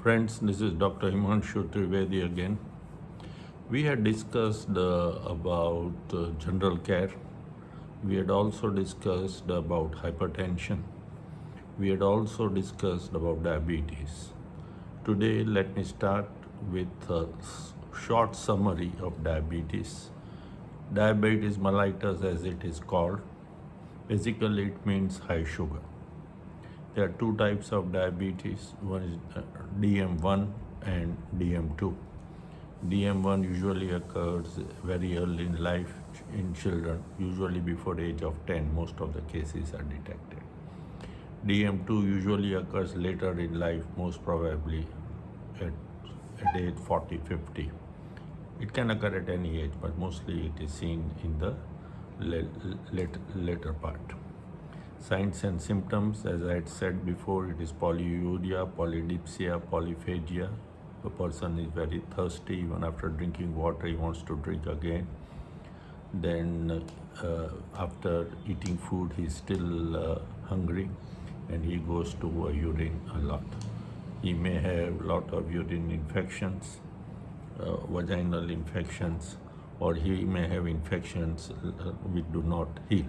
Friends, this is Dr. Himanshu Trivedi again. We had discussed about general care. We had also discussed about hypertension. We had also discussed about diabetes. Today, let me start with a short summary of diabetes. Diabetes mellitus, as it is called, basically it means high sugar. There are two types of diabetes. One is DM1 and DM2. DM1 usually occurs very early in life in children, usually before the age of 10. Most of the cases are detected. DM2 usually occurs later in life, most probably at age 40, 50. It can occur at any age, but mostly it is seen in the later part. Signs and symptoms, as I had said before, it is polyuria, polydipsia, polyphagia. The person is very thirsty. Even after drinking water, he wants to drink again. Then after eating food, he is still hungry and he goes to urine a lot. He may have a lot of urine infections, vaginal infections, or he may have infections which do not heal.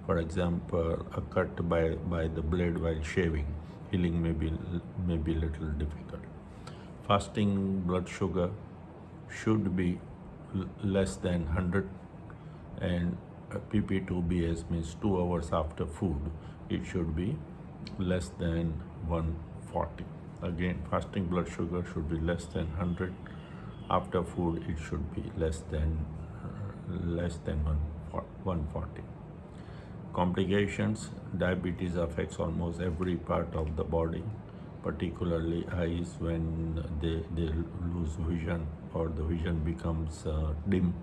For example, a cut by the blade while shaving, healing may be a little difficult. Fasting blood sugar should be less than 100, and PP2BS means 2 hours after food, it should be less than 140. Again, fasting blood sugar should be less than 100. After food, it should be less than 140. Complications: diabetes affects almost every part of the body, particularly eyes when they lose vision or the vision becomes dim.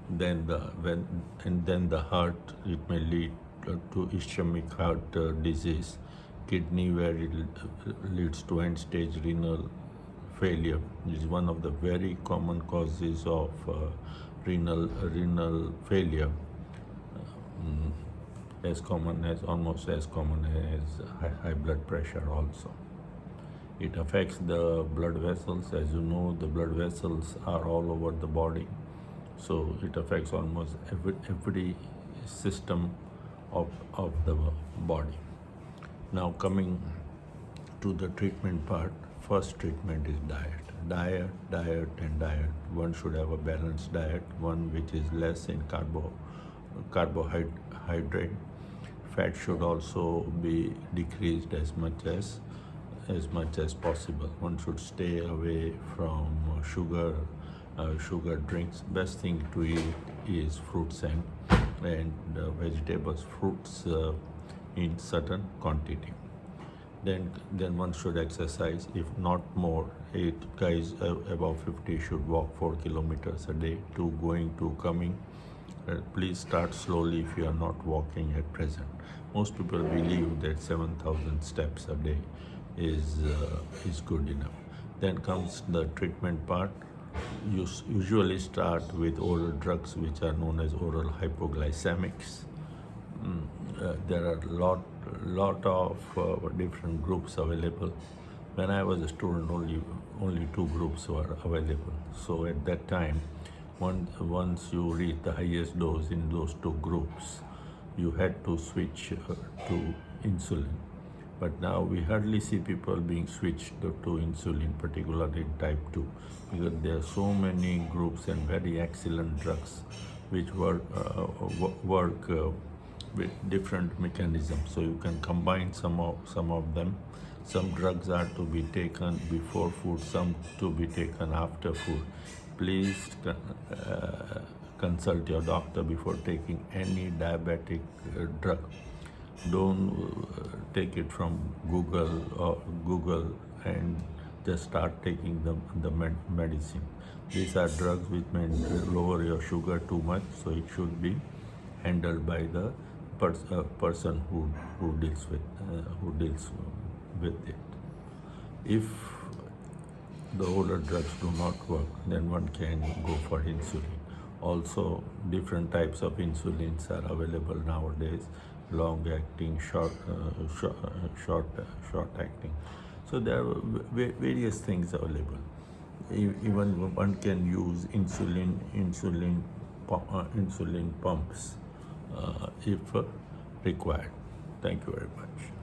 Then the heart, it may lead to ischemic heart disease. Kidney, where it leads to end-stage renal failure, is one of the very common causes of renal failure. Almost as common as high blood pressure also. It affects the blood vessels. As you know, the blood vessels are all over the body. So it affects almost every system of the body. Now coming to the treatment part, first treatment is diet. One should have a balanced diet, one which is less in carbohydrate. Fat should also be decreased as much as possible. One should stay away from sugar drinks. Best thing to eat is fruits and vegetables, fruits in certain quantity. Then one should exercise, if not more. Guys above 50 should walk 4 kilometers a day, to going to coming. Please start slowly if you are not walking at present. Most people believe that 7,000 steps a day is good enough. Then comes the treatment part. You usually start with oral drugs which are known as oral hypoglycemics. There are lot of different groups available. When I was a student, only 2 groups were available. So at that time, once you reach the highest dose in those 2 groups, you had to switch to insulin. But now we hardly see people being switched to insulin, particularly in type 2, because there are so many groups and very excellent drugs which work with different mechanisms. So you can combine some of them. Some drugs are to be taken before food, some to be taken after food. Please consult your doctor before taking any diabetic drug. Don't take it from Google and just start taking the medicine. These are drugs which may lower your sugar too much, so it should be handled by the person who deals with it. If the older drugs do not work, then one can go for insulin. Also, different types of insulins are available nowadays: long acting, short acting. So there are various things available. Even one can use insulin pumps if required. Thank you very much.